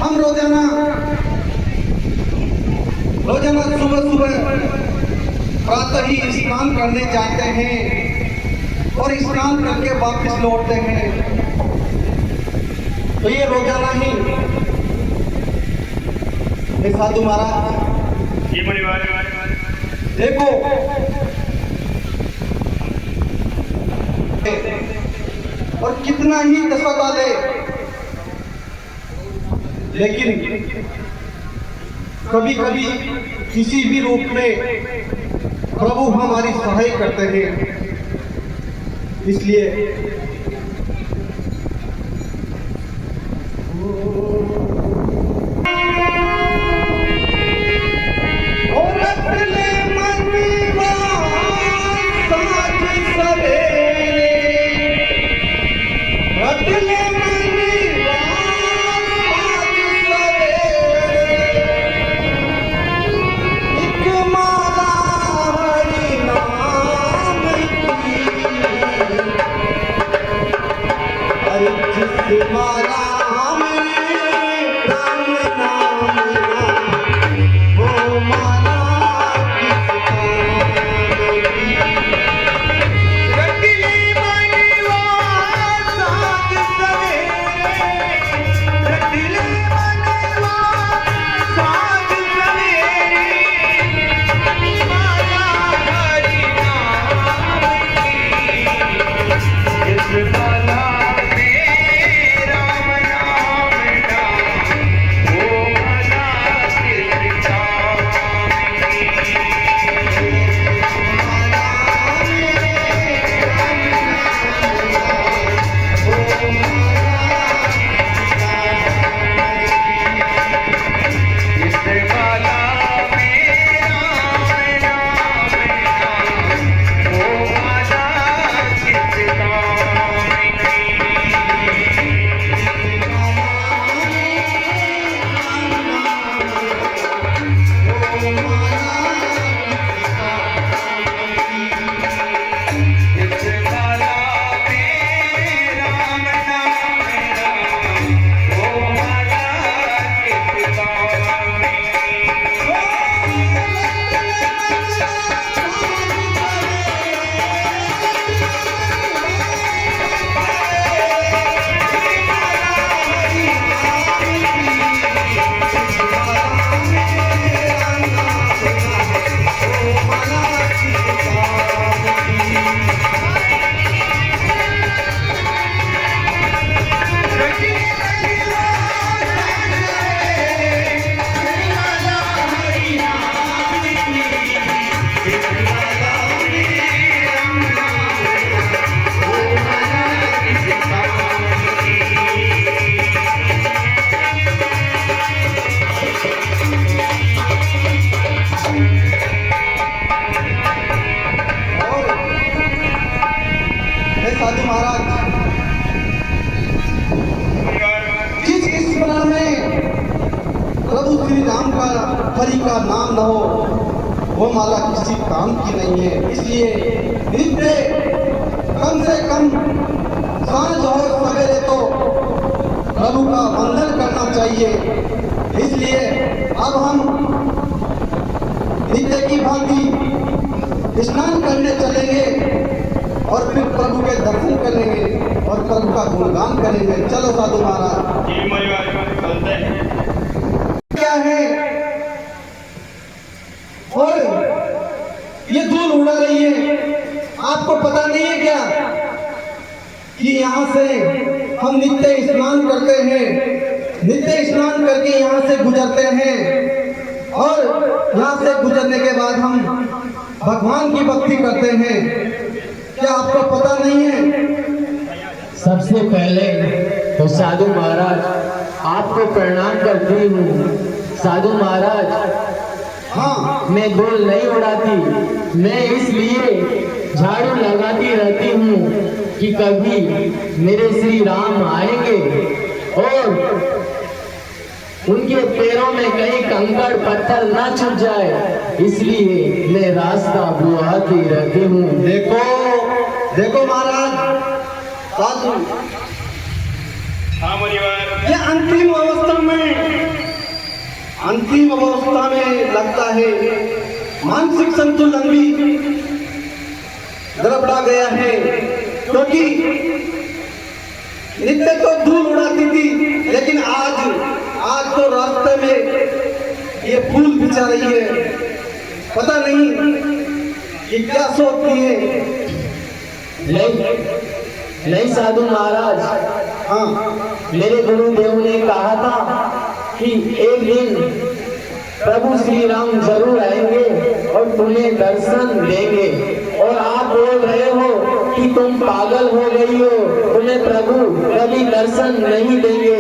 हम रोजाना सुबह सुबह प्रातः ही स्नान करने जाते हैं और स्नान करके वापस लौटते हैं। तो ये रोजाना ही साधु महाराज देखो और कितना ही दशा डाले, लेकिन कभी कभी किसी भी रूप में प्रभु हमारी सहाय करते हैं। इसलिए साधु महाराज जिस स्मरण में प्रभु श्री राम का हरि का नाम न हो वो माला किसी काम की नहीं है। इसलिए नित्य कम से कम सांझ और सवेरे तो प्रभु का वंदन करना चाहिए। इसलिए अब हम नित्य की भांति स्नान करने चलेंगे और फिर प्रभु के दर्शन करेंगे और प्रभु का गुणगान करेंगे। चलो साधु महाराज क्या है और ये धूल उड़ा रही है, आपको पता नहीं है क्या कि यहाँ से हम नित्य स्नान करते हैं, नित्य स्नान करके यहाँ से गुजरते हैं और यहाँ से गुजरने के बाद हम भगवान की भक्ति करते हैं। क्या आपको पता नहीं है? सबसे पहले तो साधु महाराज आपको प्रणाम करती हूँ। साधु महाराज हाँ, मैं धूल नहीं उड़ाती, मैं इसलिए झाड़ू लगाती रहती हूँ कि कभी मेरे श्री राम आएंगे और उनके पैरों में कहीं कंकड़ पत्थर ना छूट जाए, इसलिए मैं रास्ता बुआती रहती हूँ। देखो महाराज साधु, हाँ परिवार, ये अंतिम अवस्था में अंतिम अवस्था में लगता है मानसिक संतुलन भी गड़बड़ा गया है, क्योंकि नित्य तो धूल उड़ाती थी, लेकिन आज तो रास्ते में ये फूल बिछा रही है। पता नहीं कि क्या सोचती है। नहीं साधु महाराज, हाँ, मेरे गुरुदेव ने कहा था कि एक दिन प्रभु श्री राम जरूर आएंगे और तुम्हें दर्शन देंगे, और आप बोल रहे हो कि तुम पागल हो गई हो, तुम्हें प्रभु कभी दर्शन नहीं देंगे।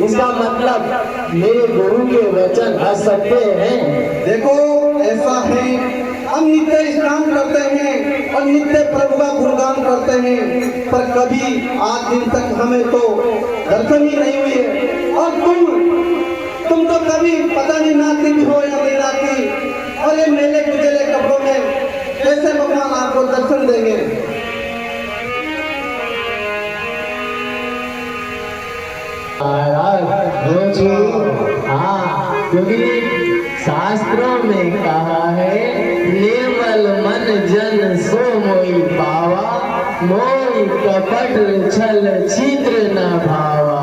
इसका मतलब मेरे गुरु के वचन असत्य हैं। देखो ऐसा है, हम नित्य स्नान करते हैं और नित्य प्रभु का गुणगान करते हैं, पर कभी आज दिन तक हमें तो दर्शन ही नहीं हुए। और तुम तो कभी पता नहीं नाती भी हो या नहीं नाती, और ये मेले कुचले कपड़ों में कैसे भगवान आपको दर्शन देंगे। हाँ, क्योंकि शास्त्रों में कहा है, निर्मल मन जन सो मोई पावा, मोई कपट छल छिद्र न भावा।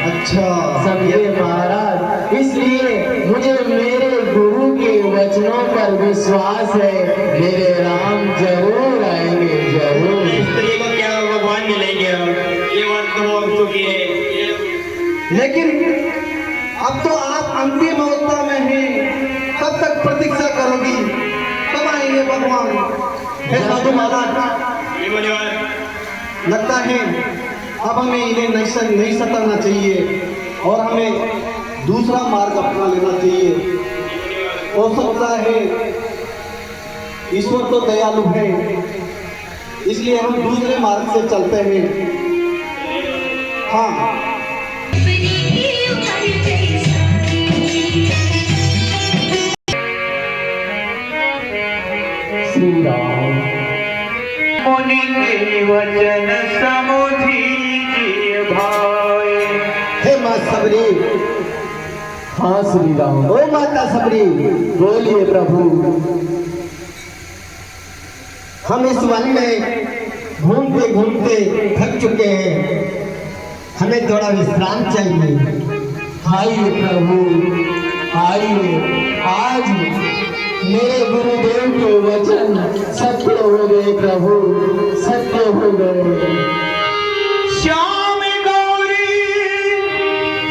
अच्छा, समझे महाराज, इसलिए मुझे मेरे गुरु के वचनों पर विश्वास है, मेरे राम जरूर आएंगे, जरूर। स्त्री को क्या भगवान मिलेंगे, ये बात तो हो चुकी है। लेकिन अब तो आप अंतिम अवस्था में हैं, कब तक प्रतीक्षा करोगी, कब आएंगे भगवान? हे साधु महाराज, लगता है अब हमें इन्हें नहीं सताना चाहिए और हमें दूसरा मार्ग अपना लेना चाहिए। हो सकता है ईश्वर तो दयालु है, इसलिए हम दूसरे मार्ग से चलते हैं। हाँ, श्री राम मुनि के वचन समुझीजिए भाई। हे माँ सबरी। हाँ श्री राम। ओ माता सबरी, बोलिए प्रभु। हम इस वन में घूमते घूमते थक चुके हैं, हमें थोड़ा विश्राम चाहिए। आइए प्रभु, आइए। आज मेरे गुरुदेव के वचन सत्य हो गए प्रभु, सत्य हो गए। श्याम गौरी,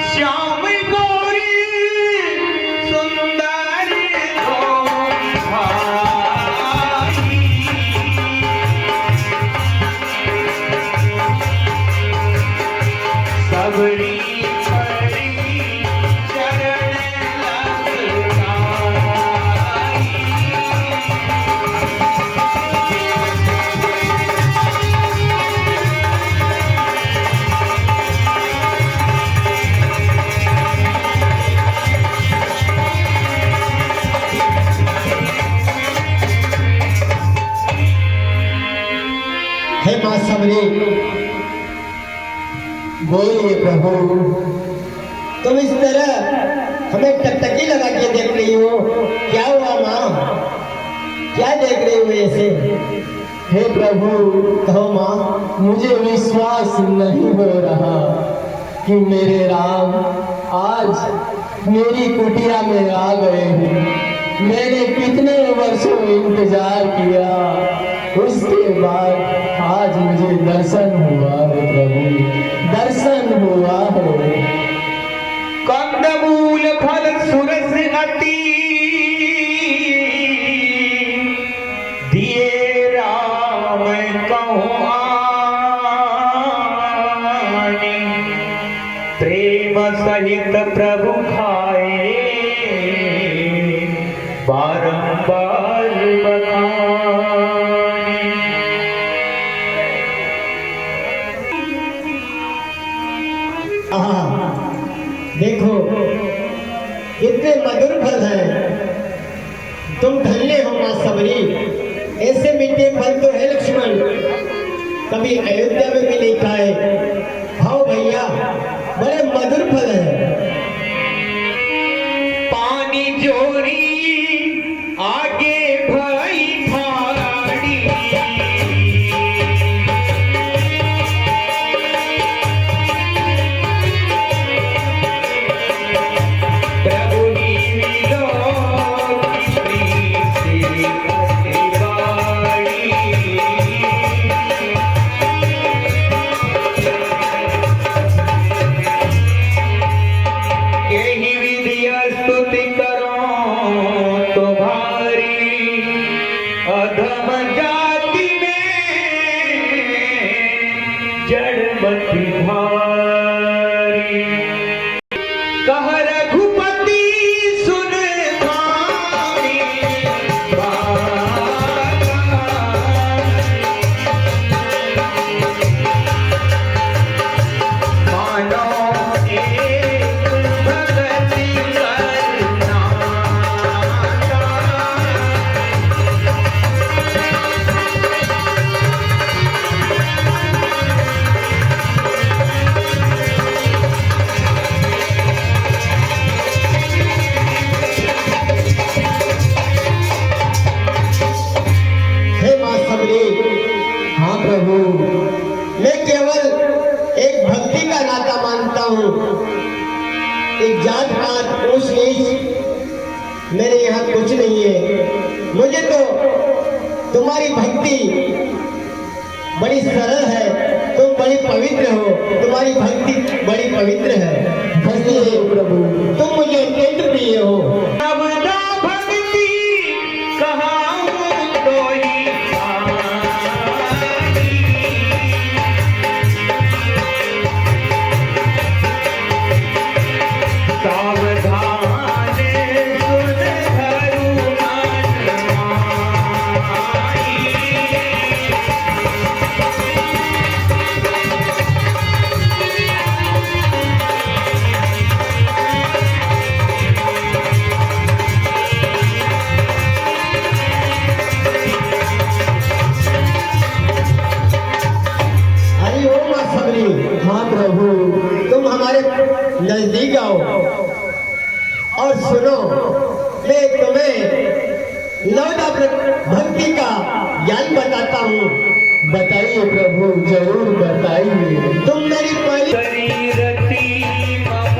श्याम गौरी, सुंदर दो भाई। सबरी हे माँ सबरी, बोलिए प्रभु। तुम इस तरह हमें टकटकी लगा के देख रही हो, क्या हुआ माँ? क्या देख रही हो ऐसे? हे प्रभु, कहो माँ। मुझे विश्वास नहीं हो रहा कि मेरे राम आज मेरी कुटिया में आ गए हैं। मैंने कितने वर्षों इंतजार किया, उसके बाद आज मुझे दर्शन हुआ है प्रभु, दर्शन हुआ है। कंदमूल फल सुरस अति दिए राम कहूँ आनी। प्रेम सहित प्रभु खाए बारंबार बखानी। देखो कितने मधुर फल हैं। तुम धन्य हो माँ सबरी, ऐसे मीठे फल तो है लक्ष्मण कभी अयोध्या में भी नहीं खाए। खाओ भैया, बड़े मधुर फल हैं। पान हूँ। एक जात पात ऊंच नीच मेरे यहाँ कुछ नहीं है। मुझे तो तुम्हारी भक्ति बड़ी सरल है, तुम बड़ी पवित्र हो, तुम्हारी भक्ति बड़ी पवित्र है। भक्ति है प्रभु, तुम मुझे अत्यंत प्रिय हो। अब ना भक्ति कहाँ तो ही सावधान सुन धरू मन माही। हरि ओम मां सबरी। हाँ प्रभु, तुम हमारे नजदीक आओ और सुनो, मैं तुम्हें लौटा भक्ति का ज्ञान बताता हूँ। बताइए प्रभु, जरूर बताइए। तुम मेरी पहली शरीरती मम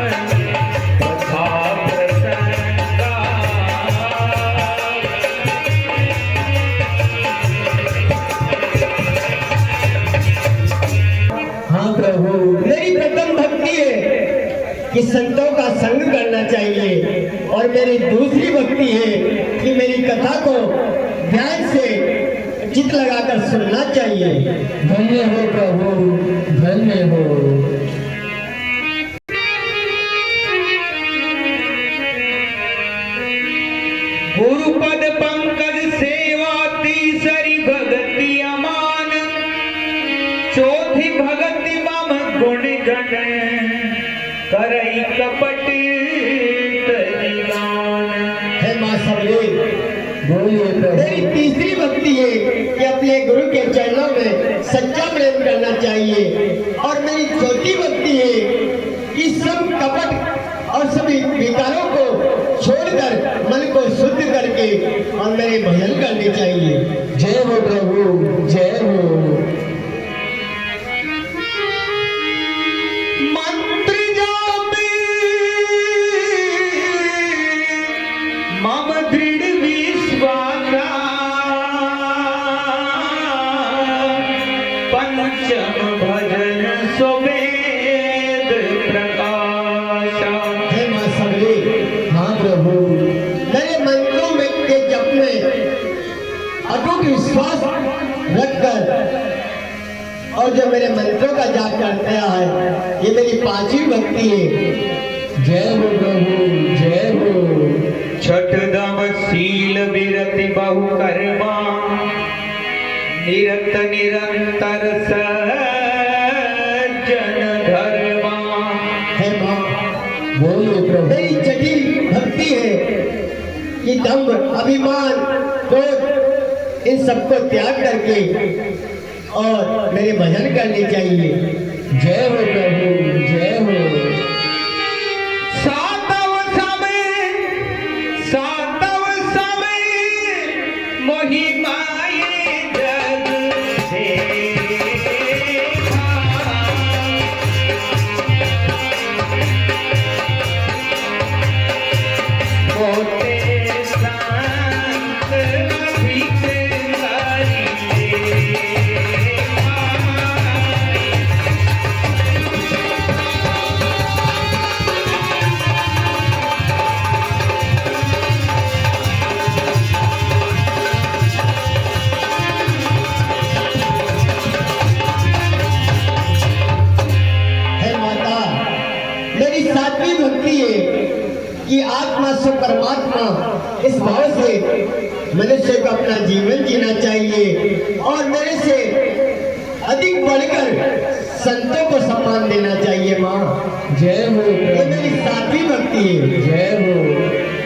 तथा प्रसंगा। हाँ प्रभु, मेरी प्रथम भक्ति है कि संतों का संग करना चाहिए, और मेरी दूसरी भक्ति है कि मेरी कथा को ध्यान से चित्त लगाकर सुनना चाहिए। धन्य हो प्रभु, धन्य हो। गुरुपद पंकज सेवा तीसरी भक्ति अमान। चौथी भक्ति मम गुण गण करई कपट तजिगान। है मां सबरी। बोलिए प्रभु। मेरी तीसरी भक्ति है कि अपने गुरु के चरणों में सच्चा प्रेम करना चाहिए, और मेरी चौथी भक्ति है कि सब कपट और सभी विकारों को छोड़कर मन को शुद्ध करके और मेरे भजन करने चाहिए। जय हो प्रभु, जय हो। मंत्र जापे मम दृढ़ विश्वासा। पंचम भजन सुवेद प्रकाशा। हे मां सबरी। हाँ प्रभु, मेरे मंत्रों में के जप में अटूट विश्वास रखकर और जो मेरे मंत्रों का जाप करता है, ये मेरी पांचवी भक्ति है। जय हो प्रभु, जय हो। छठ दम शील विरति बहु कर्मा। निरत निरंतर सज्जन धर्मा। हे मां, बोलिए प्रभु। मेरी जटिल भक्ति है कि दम्भ, अभिमान, क्रोध इन सबको त्याग करके और मेरे भजन करने चाहिए। जय हो प्रभु, जय हो। सातव समय मोहि माये जग देखा। होते संत अधिक करिए। हे माता, मेरी सातवीं भक्ति है कि आत्मा से परमात्मा इस भाव से मनुष्य को अपना जीवन जीना चाहिए, और मेरे से अधिक बढ़कर संतों को सम्मान देना चाहिए। माँ, जय हो